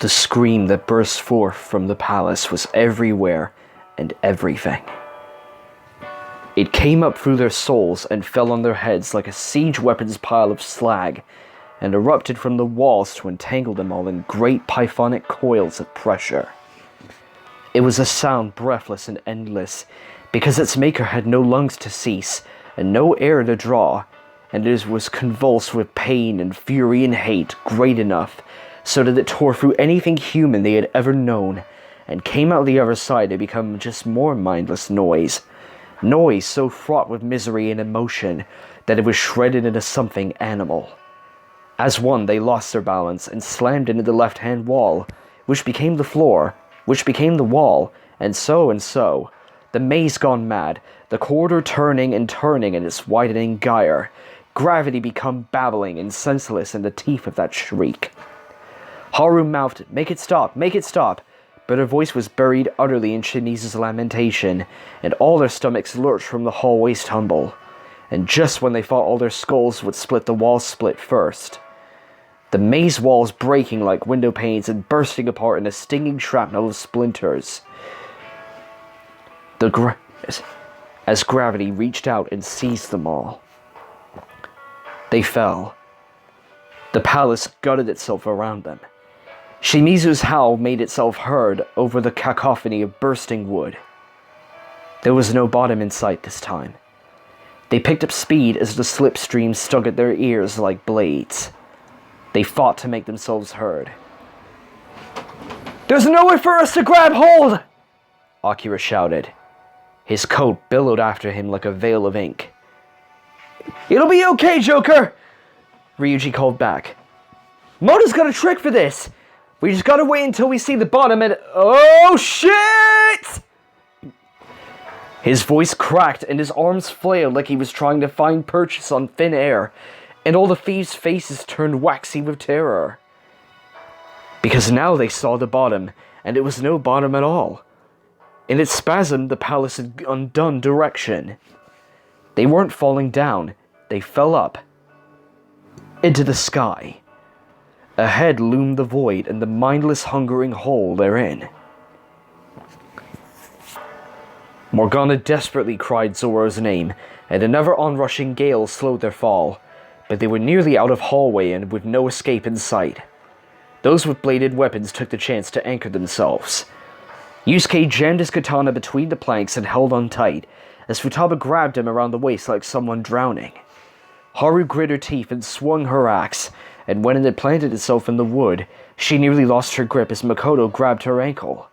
The scream that burst forth from the palace was everywhere and everything. It came up through their souls and fell on their heads like a siege weapon's pile of slag, and erupted from the walls to entangle them all in great pythonic coils of pressure. It was a sound breathless and endless, because its maker had no lungs to cease, and no air to draw, and it was convulsed with pain and fury and hate great enough, so that it tore through anything human they had ever known, and came out the other side to become just more mindless noise. Noise so fraught with misery and emotion that it was shredded into something animal. As one, they lost their balance and slammed into the left-hand wall, which became the floor, which became the wall, and so, the maze gone mad, the corridor turning and turning in its widening gyre, gravity become babbling and senseless in the teeth of that shriek. Haru mouthed, "Make it stop, make it stop," but her voice was buried utterly in Shimizu's lamentation, and all their stomachs lurched from the hallway's tumble. And just when they thought all their skulls would split, the walls split first. The maze walls breaking like window panes and bursting apart in a stinging shrapnel of splinters. As gravity reached out and seized them all. They fell. The palace gutted itself around them. Shimizu's howl made itself heard over the cacophony of bursting wood. There was no bottom in sight this time. They picked up speed as the slipstream stuck at their ears like blades. They fought to make themselves heard. "There's nowhere for us to grab hold!" Akira shouted. His coat billowed after him like a veil of ink. "It'll be okay, Joker!" Ryuji called back. "Moto's got a trick for this! We just gotta wait until we see the bottom and— Oh shit!" His voice cracked and his arms flailed like he was trying to find purchase on thin air, and all the thieves' faces turned waxy with terror. Because now they saw the bottom, and it was no bottom at all. In its spasm, the palace had undone direction. They weren't falling down, they fell up. Into the sky. Ahead loomed the void and the mindless hungering hole therein. Morgana desperately cried Zoro's name, and another onrushing gale slowed their fall, but they were nearly out of hallway and with no escape in sight. Those with bladed weapons took the chance to anchor themselves. Yusuke jammed his katana between the planks and held on tight, as Futaba grabbed him around the waist like someone drowning. Haru grit her teeth and swung her axe, and when it had planted itself in the wood, she nearly lost her grip as Makoto grabbed her ankle.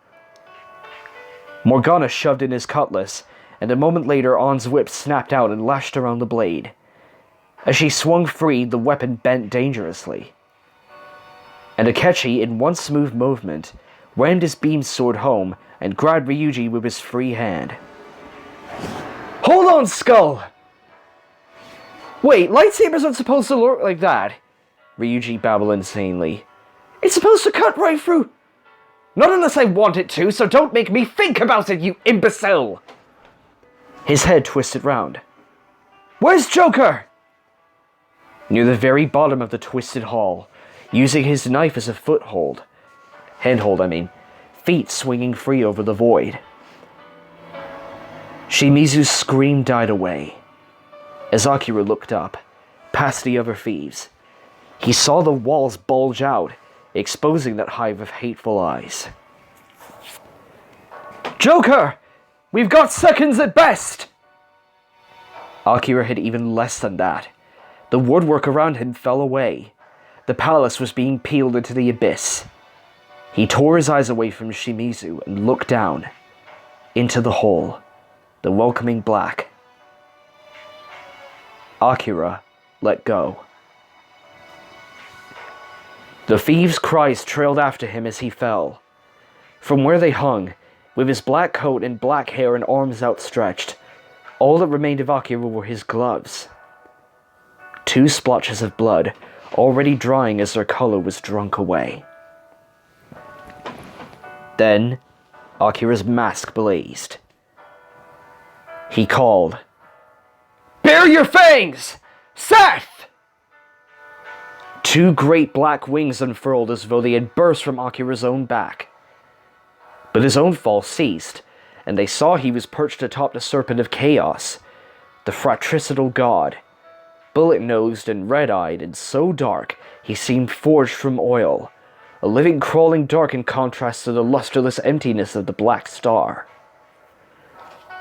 Morgana shoved in his cutlass, and a moment later Ann's whip snapped out and lashed around the blade. As she swung free, the weapon bent dangerously. And Akechi, in one smooth movement, rammed his beam sword home and grabbed Ryuji with his free hand. "Hold on, Skull!" "Wait, lightsabers aren't supposed to look like that," Ryuji babbled insanely. "It's supposed to cut right through." "Not unless I want it to, so don't make me think about it, you imbecile!" His head twisted round. "Where's Joker?" Near the very bottom of the twisted hall, using his knife as a foothold. Handhold, feet swinging free over the void. Shimizu's scream died away. As Akira looked up, past the other thieves, he saw the walls bulge out, exposing that hive of hateful eyes. "Joker! We've got seconds at best!" Akira had even less than that. The woodwork around him fell away. The palace was being peeled into the abyss. He tore his eyes away from Shimizu and looked down. Into the hole. The welcoming black. Akira let go. The thieves' cries trailed after him as he fell. From where they hung, with his black coat and black hair and arms outstretched, all that remained of Akira were his gloves. 2 splotches of blood, already drying as their color was drunk away. Then, Akira's mask blazed. He called, "Bare your fangs! Seth!" Two great black wings unfurled as though they had burst from Akira's own back. But his own fall ceased, and they saw he was perched atop the Serpent of Chaos, the fratricidal god, bullet-nosed and red-eyed and so dark he seemed forged from oil, a living crawling dark in contrast to the lusterless emptiness of the black star.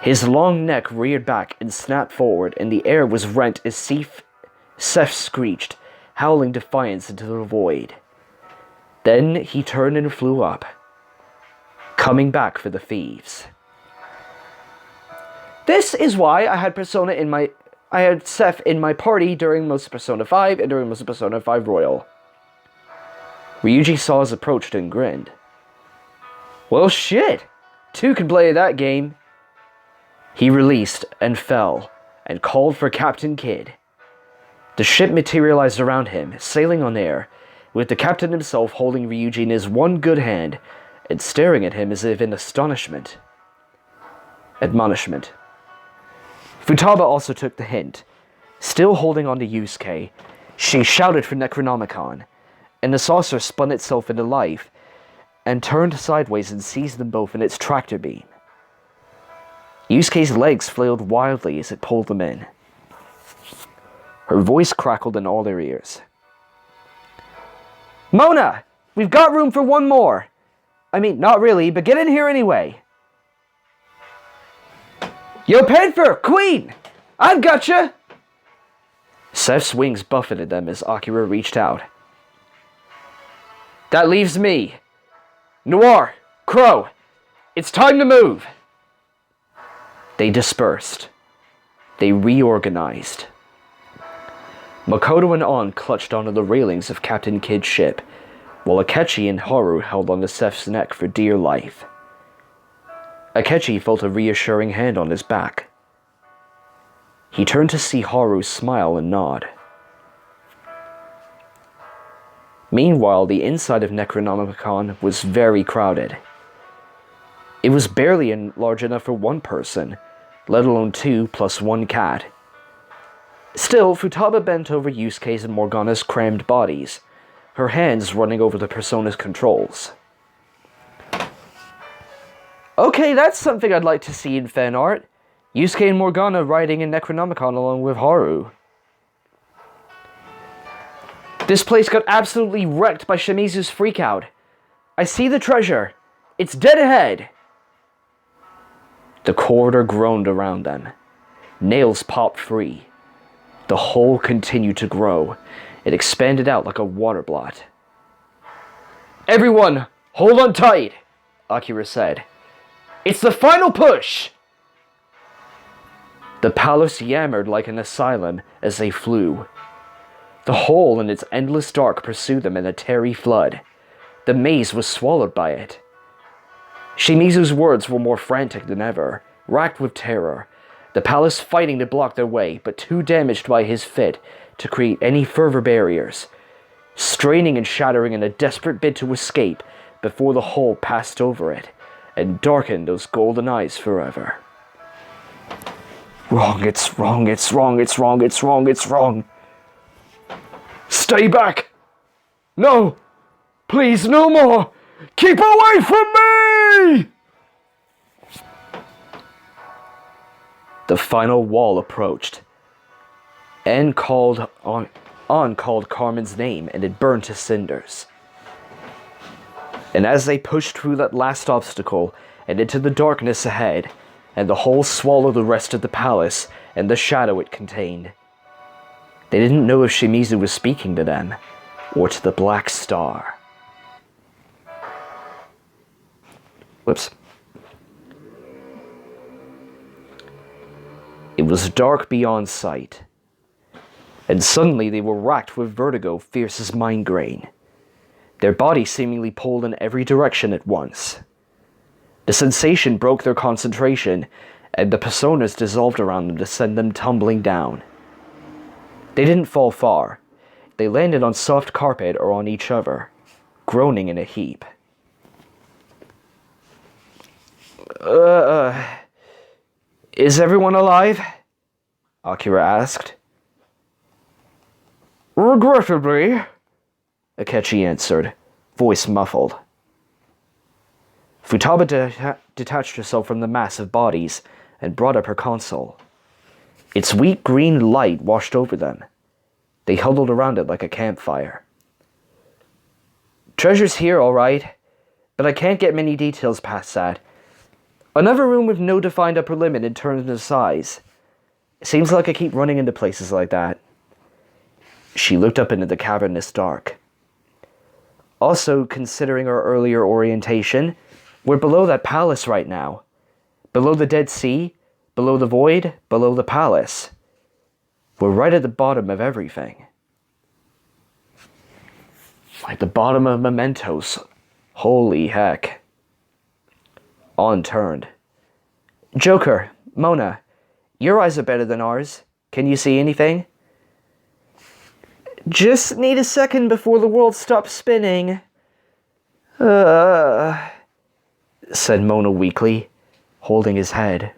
His long neck reared back and snapped forward, and the air was rent as Seth screeched, howling defiance into the void. Then he turned and flew up, coming back for the thieves. This is why I had Seth in my party during most of Persona 5 and during most of Persona 5 Royal. Ryuji saw his approach and grinned. Well, shit! Two can play that game. He released and fell and called for Captain Kidd. The ship materialized around him, sailing on air, with the captain himself holding Ryuji in his one good hand and staring at him as if in admonishment. Futaba also took the hint. Still holding on to Yusuke, she shouted for Necronomicon, and the saucer spun itself into life and turned sideways and seized them both in its tractor beam. Yusuke's legs flailed wildly as it pulled them in. Her voice crackled in all their ears. Mona! We've got room for one more! I mean, not really, but get in here anyway. Yo, Panther! Queen! I've gotcha! Seth's wings buffeted them as Akira reached out. That leaves me. Noir! Crow! It's time to move! They dispersed. They reorganized. Makoto and An clutched onto the railings of Captain Kidd's ship, while Akechi and Haru held onto Seth's neck for dear life. Akechi felt a reassuring hand on his back. He turned to see Haru smile and nod. Meanwhile, the inside of Necronomicon was very crowded. It was barely large enough for one person, let alone two plus one cat. Still, Futaba bent over Yusuke's and Morgana's crammed bodies, her hands running over the Persona's controls. Okay, that's something I'd like to see in fan art. Yusuke and Morgana riding in Necronomicon along with Haru. This place got absolutely wrecked by Shimizu's freakout. I see the treasure. It's dead ahead. The corridor groaned around them. Nails popped free. The hole continued to grow. It expanded out like a water blot. Everyone, hold on tight, Akira said. It's the final push! The palace yammered like an asylum as they flew. The hole in its endless dark pursued them in a tarry flood. The maze was swallowed by it. Shimizu's words were more frantic than ever, racked with terror, the palace fighting to block their way, but too damaged by his fit to create any further barriers, straining and shattering in a desperate bid to escape before the hole passed over it and darkened those golden eyes forever. Wrong, it's wrong, it's wrong, it's wrong, it's wrong, it's wrong. Stay back! No! Please, no more! Keep away from me! The final wall approached. An called Carmen's name, and it burned to cinders. And as they pushed through that last obstacle and into the darkness ahead, and the hole swallowed the rest of the palace and the shadow it contained, they didn't know if Shimizu was speaking to them or to the Black Star. Whoops. It was dark beyond sight, and suddenly they were racked with vertigo fierce as migraine. Their bodies seemingly pulled in every direction at once. The sensation broke their concentration, and the personas dissolved around them to send them tumbling down. They didn't fall far. They landed on soft carpet or on each other, groaning in a heap. Is everyone alive? Akira asked. Regrettably, Akechi answered, voice muffled. Futaba detached herself from the mass of bodies and brought up her console. Its weak green light washed over them. They huddled around it like a campfire. Treasure's here, all right, but I can't get many details past that. Another room with no defined upper limit in terms of size. It seems like I keep running into places like that. She looked up into the cavernous dark. Also, considering our earlier orientation, we're below that palace right now. Below the Dead Sea, below the void, below the palace. We're right at the bottom of everything. Like the bottom of mementos. Holy heck. On turned. Joker, Mona, your eyes are better than ours. Can you see anything? Just need a second before the world stops spinning. Said Mona weakly, holding his head.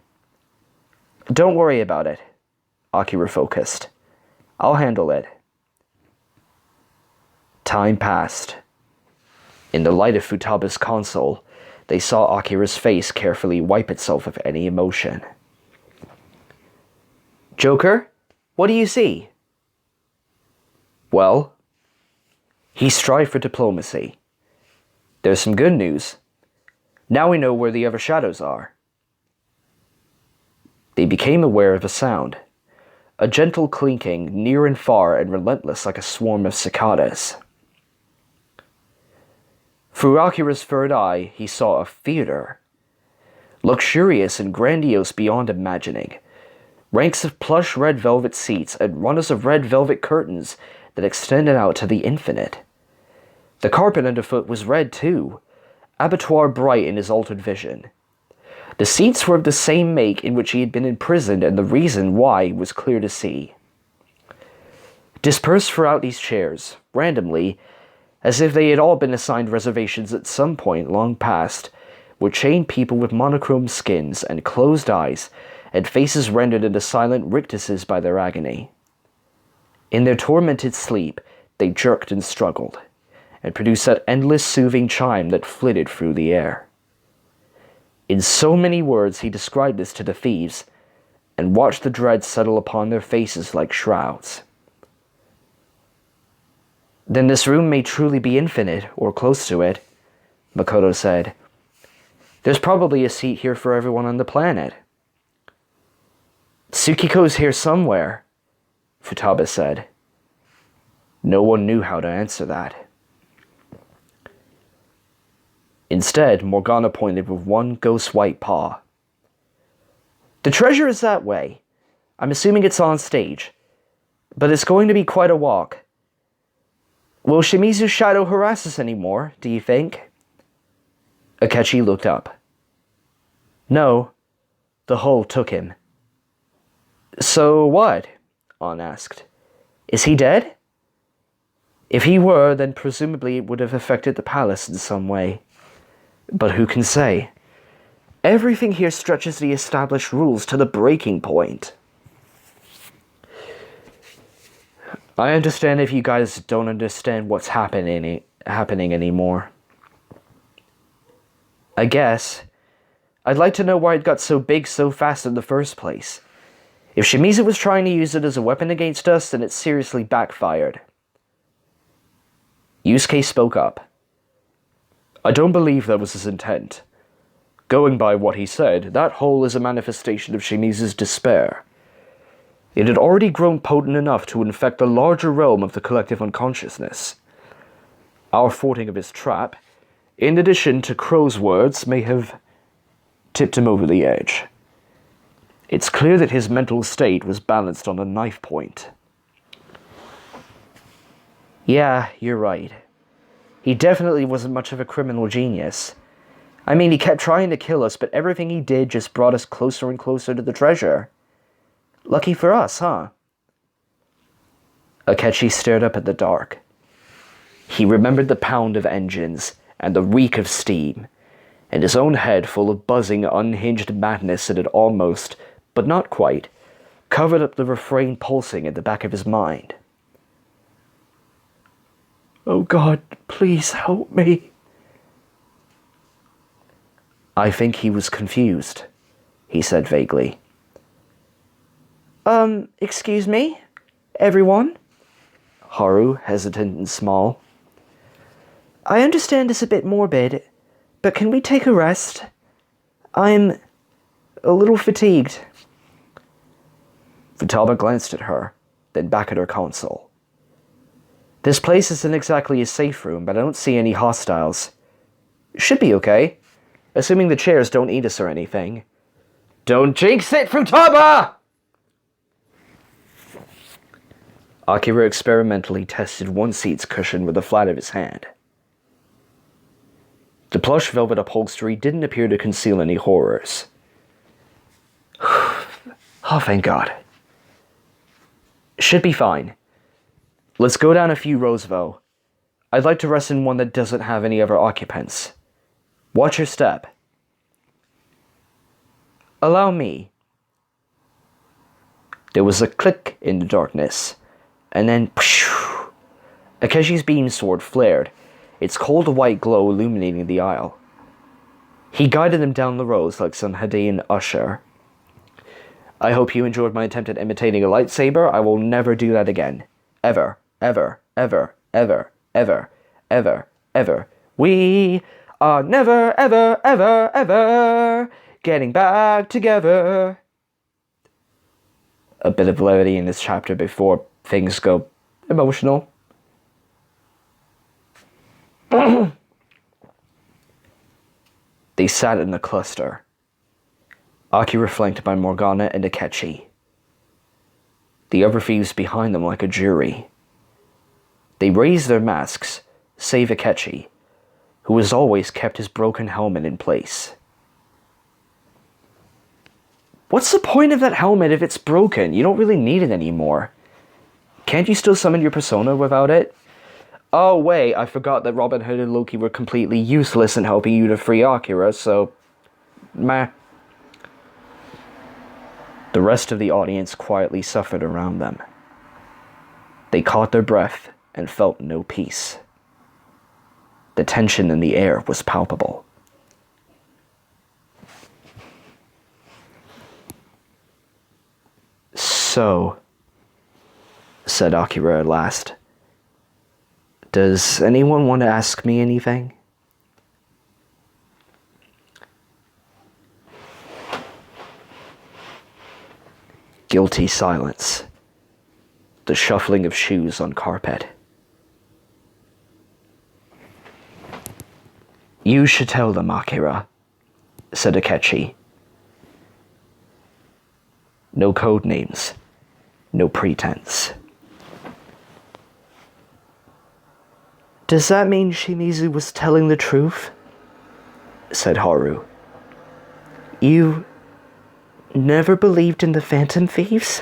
Don't worry about it, Akira focused. I'll handle it. Time passed. In the light of Futaba's console, they saw Akira's face carefully wipe itself of any emotion. Joker, what do you see? Well, he strived for diplomacy. There's some good news. Now we know where the other shadows are. They became aware of a sound, a gentle clinking near and far and relentless like a swarm of cicadas. Through Akira's third eye, he saw a theater. Luxurious and grandiose beyond imagining. Ranks of plush red velvet seats and runners of red velvet curtains that extended out to the infinite. The carpet underfoot was red too, abattoir bright in his altered vision. The seats were of the same make in which he had been imprisoned, and the reason why was clear to see. Dispersed throughout these chairs, randomly, as if they had all been assigned reservations at some point long past, were chained people with monochrome skins and closed eyes and faces rendered into silent rictuses by their agony. In their tormented sleep, they jerked and struggled, and produced that endless soothing chime that flitted through the air. In so many words he described this to the thieves, and watched the dread settle upon their faces like shrouds. Then this room may truly be infinite, or close to it, Makoto said. There's probably a seat here for everyone on the planet. Tsukiko's here somewhere, Futaba said. No one knew how to answer that. Instead, Morgana pointed with one ghost white paw. The treasure is that way. I'm assuming it's on stage. But it's going to be quite a walk. Will Shimizu's shadow harass us anymore, do you think? Akechi looked up. No, the hole took him. So what? An asked. Is he dead? If he were, then presumably it would have affected the palace in some way. But who can say? Everything here stretches the established rules to the breaking point. I understand if you guys don't understand what's happening anymore. I guess. I'd like to know why it got so big so fast in the first place. If Shimizu was trying to use it as a weapon against us, then it seriously backfired. Yusuke spoke up. I don't believe that was his intent. Going by what he said, that hole is a manifestation of Shimizu's despair. It had already grown potent enough to infect the larger realm of the collective unconsciousness. Our thwarting of his trap, in addition to Crow's words, may have tipped him over the edge. It's clear that his mental state was balanced on a knife point. Yeah, you're right. He definitely wasn't much of a criminal genius. I mean, he kept trying to kill us, but everything he did just brought us closer and closer to the treasure. Lucky for us, huh? Akechi stared up at the dark. He remembered the pound of engines and the reek of steam, and his own head full of buzzing, unhinged madness that had almost, but not quite, covered up the refrain pulsing at the back of his mind. Oh God, please help me. I think he was confused, he said vaguely. Excuse me? Everyone? Haru, hesitant and small. I understand it's a bit morbid, but can we take a rest? I'm a little fatigued. Futaba glanced at her, then back at her console. This place isn't exactly a safe room, but I don't see any hostiles. Should be okay, assuming the chairs don't eat us or anything. Don't jinx it, Futaba! Akira experimentally tested one seat's cushion with the flat of his hand. The plush velvet upholstery didn't appear to conceal any horrors. Oh, thank God. Should be fine. Let's go down a few rows, though. I'd like to rest in one that doesn't have any other occupants. Watch your step. Allow me. There was a click in the darkness, and then Akeshi's beam sword flared, its cold white glow illuminating the aisle. He guided them down the rows like some Hadean usher. I hope you enjoyed my attempt at imitating a lightsaber. I will never do that again. Ever, ever, ever, ever, ever, ever, ever. We are never, ever, ever, ever getting back together. A bit of levity in this chapter before things go emotional. They sat in a cluster. Akira flanked by Morgana and Akechi. The other thieves behind them like a jury. They raised their masks, save Akechi, who has always kept his broken helmet in place. What's the point of that helmet if it's broken? You don't really need it anymore. Can't you still summon your persona without it? Oh wait, I forgot that Robin Hood and Loki were completely useless in helping you to free Akira, so... meh. The rest of the audience quietly suffered around them. They caught their breath and felt no peace. The tension in the air was palpable. So, said Akira at last, does anyone want to ask me anything? Guilty silence. The shuffling of shoes on carpet. You should tell them, Akira, said Akechi. No code names. No pretense. Does that mean Shimizu was telling the truth? Said Haru. You never believed in the Phantom Thieves?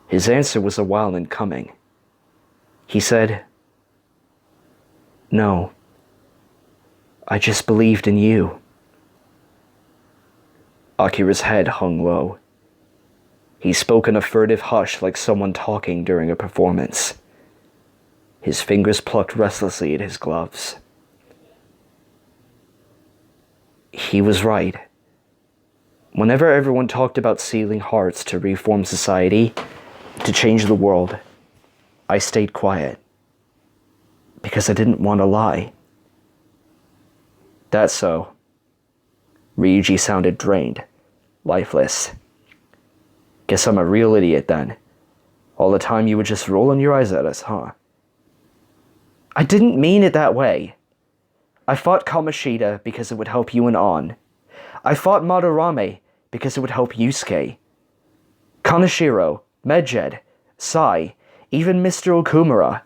His answer was a while in coming. He said, No, I just believed in you. Akira's head hung low. He spoke in a furtive hush like someone talking during a performance. His fingers plucked restlessly at his gloves. He was right. Whenever everyone talked about sealing hearts to reform society, to change the world, I stayed quiet. Because I didn't want to lie. That's so. Ryuji sounded drained, lifeless. Guess I'm a real idiot then. All the time you were just rolling your eyes at us, huh? I didn't mean it that way. I fought Kamoshida because it would help you and An. I fought Madarame because it would help Yusuke. Kaneshiro, Medjed, Sai, even Mr. Okumura.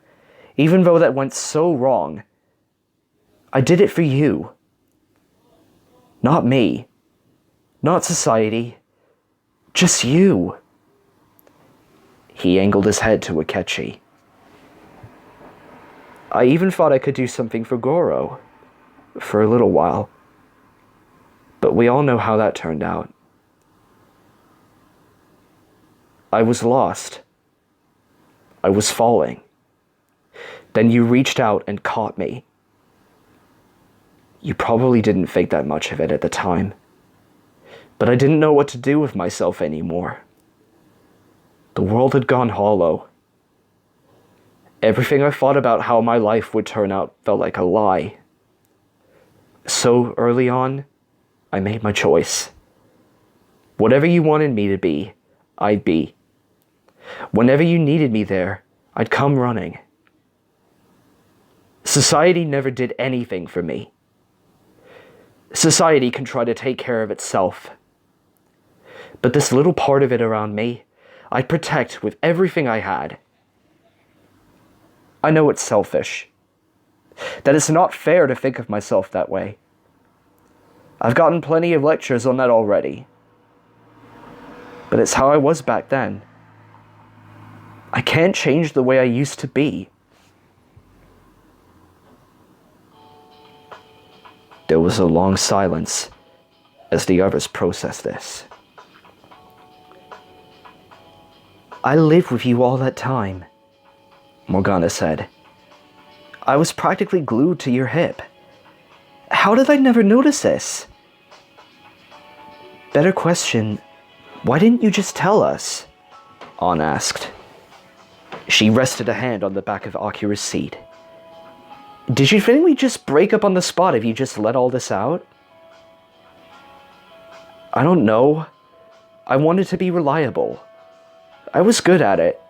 Even though that went so wrong. I did it for you. Not me. Not society. Just you. He angled his head to Akechi. I even thought I could do something for Goro. For a little while. But we all know how that turned out. I was lost. I was falling. Then you reached out and caught me. You probably didn't think that much of it at the time, but I didn't know what to do with myself anymore. The world had gone hollow. Everything I thought about how my life would turn out felt like a lie. So early on, I made my choice. Whatever you wanted me to be, I'd be. Whenever you needed me there, I'd come running. Society never did anything for me. Society can try to take care of itself. But this little part of it around me, I'd protect with everything I had. I know it's selfish. That it's not fair to think of myself that way. I've gotten plenty of lectures on that already. But it's how I was back then. I can't change the way I used to be. There was a long silence as the others processed this. I lived with you all that time, Morgana said. I was practically glued to your hip. How did I never notice this? Better question, why didn't you just tell us? An asked. She rested a hand on the back of Akira's seat. Did you think we'd just break up on the spot if you just let all this out? I don't know. I wanted to be reliable. I was good at it.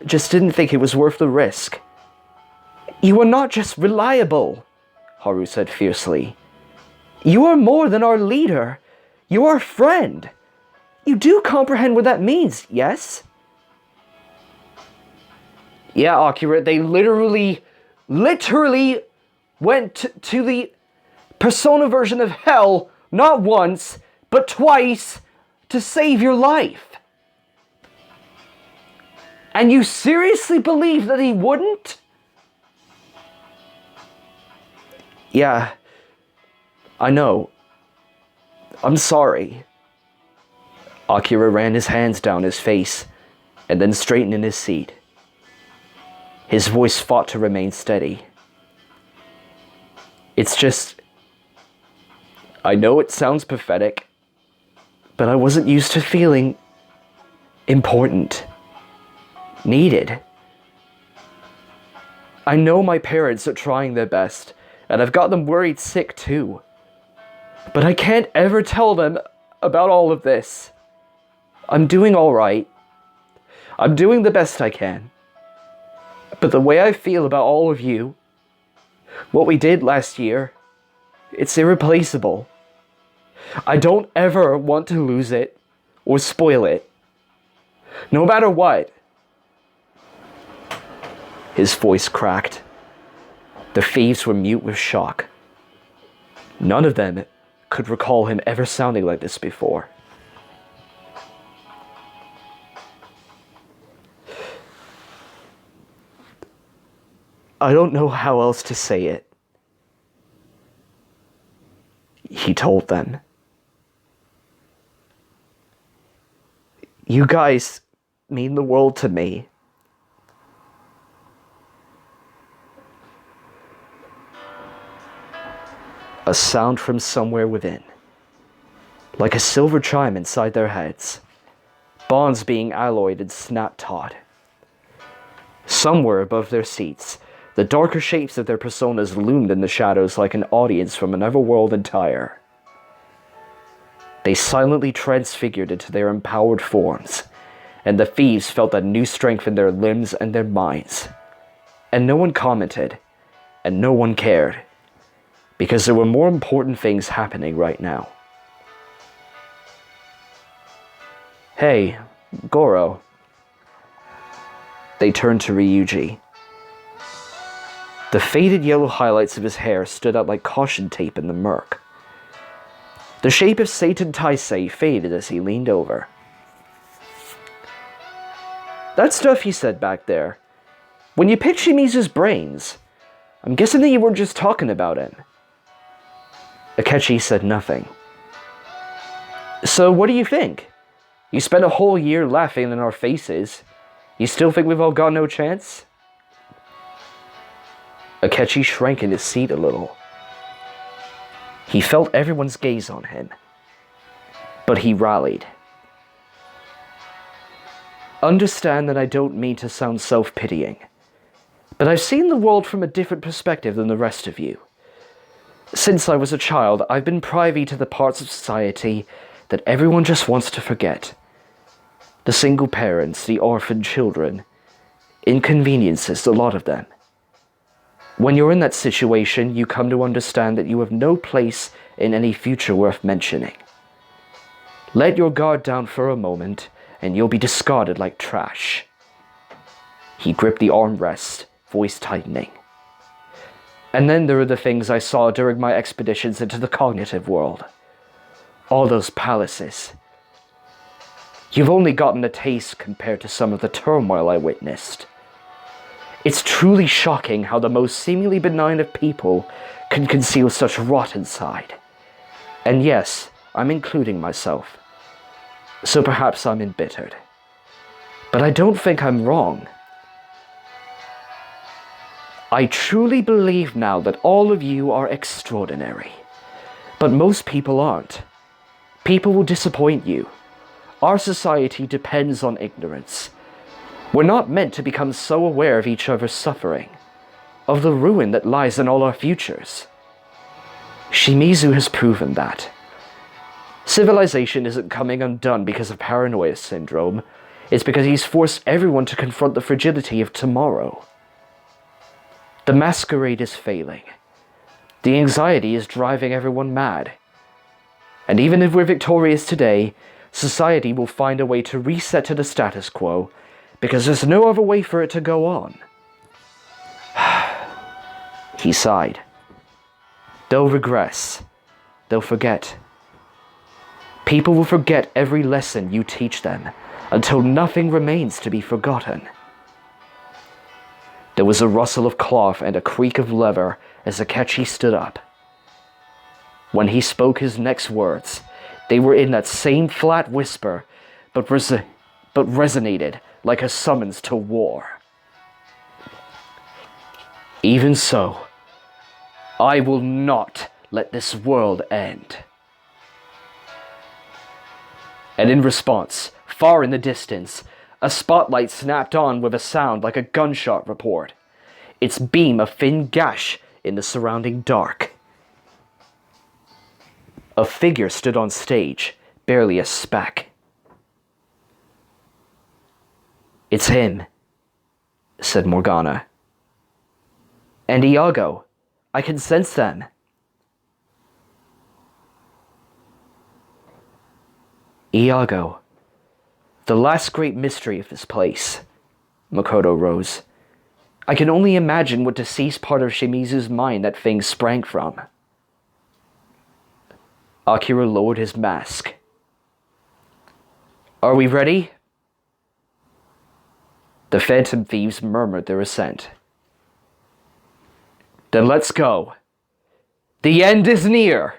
Just didn't think it was worth the risk. You are not just reliable, Haru said fiercely. You are more than our leader. You are a friend. You do comprehend what that means, yes? Yeah, Akira, they literally went to the persona version of hell, not once, but twice, to save your life. And you seriously believe that he wouldn't? Yeah, I know. I'm sorry. Akira ran his hands down his face, and then straightened in his seat. His voice fought to remain steady. It's just... I know it sounds pathetic, but I wasn't used to feeling important, needed. I know my parents are trying their best, and I've got them worried sick too. But I can't ever tell them about all of this. I'm doing all right. I'm doing the best I can. But the way I feel about all of you, what we did last year, it's irreplaceable. I don't ever want to lose it or spoil it. No matter what. His voice cracked. The thieves were mute with shock. None of them could recall him ever sounding like this before. I don't know how else to say it, he told them. You guys mean the world to me. A sound from somewhere within, like a silver chime inside their heads, bonds being alloyed and snapped taut. Somewhere above their seats, the darker shapes of their personas loomed in the shadows like an audience from another world entire. They silently transfigured into their empowered forms, and the thieves felt a new strength in their limbs and their minds. And no one commented, and no one cared, because there were more important things happening right now. Hey, Goro. They turned to Ryuji. The faded yellow highlights of his hair stood out like caution tape in the murk. The shape of Satan Taisei faded as he leaned over. That stuff you said back there, when you picked Shimizu's brains, I'm guessing that you weren't just talking about it. Akechi said nothing. So what do you think? You spent a whole year laughing in our faces, You still think we've all got no chance? Akechi shrank in his seat a little. He felt everyone's gaze on him. But he rallied. Understand that I don't mean to sound self-pitying, but I've seen the world from a different perspective than the rest of you. Since I was a child, I've been privy to the parts of society that everyone just wants to forget. The single parents, the orphaned children, inconveniences, a lot of them. When you're in that situation, you come to understand that you have no place in any future worth mentioning. Let your guard down for a moment, and you'll be discarded like trash. He gripped the armrest, voice tightening. And then there are the things I saw during my expeditions into the cognitive world. All those palaces. You've only gotten a taste compared to some of the turmoil I witnessed. It's truly shocking how the most seemingly benign of people can conceal such rot inside. And yes, I'm including myself. So perhaps I'm embittered. But I don't think I'm wrong. I truly believe now that all of you are extraordinary. But most people aren't. People will disappoint you. Our society depends on ignorance. We're not meant to become so aware of each other's suffering, of the ruin that lies in all our futures. Shimizu has proven that. Civilization isn't coming undone because of paranoia syndrome. It's because he's forced everyone to confront the fragility of tomorrow. The masquerade is failing. The anxiety is driving everyone mad. And even if we're victorious today, society will find a way to reset to the status quo because there's no other way for it to go on. He sighed. They'll regress. They'll forget. People will forget every lesson you teach them until nothing remains to be forgotten. There was a rustle of cloth and a creak of leather as Akechi stood up. When he spoke his next words, they were in that same flat whisper, but resonated like a summons to war. Even so, I will not let this world end. And in response, far in the distance, a spotlight snapped on with a sound like a gunshot report, its beam a thin gash in the surrounding dark. A figure stood on stage, barely a speck. It's him, said Morgana. And Iago, I can sense them. Iago, the last great mystery of this place. Makoto rose. I can only imagine what deceased part of Shimizu's mind that thing sprang from. Akira lowered his mask. Are we ready? The phantom thieves murmured their assent. Then let's go. The end is near!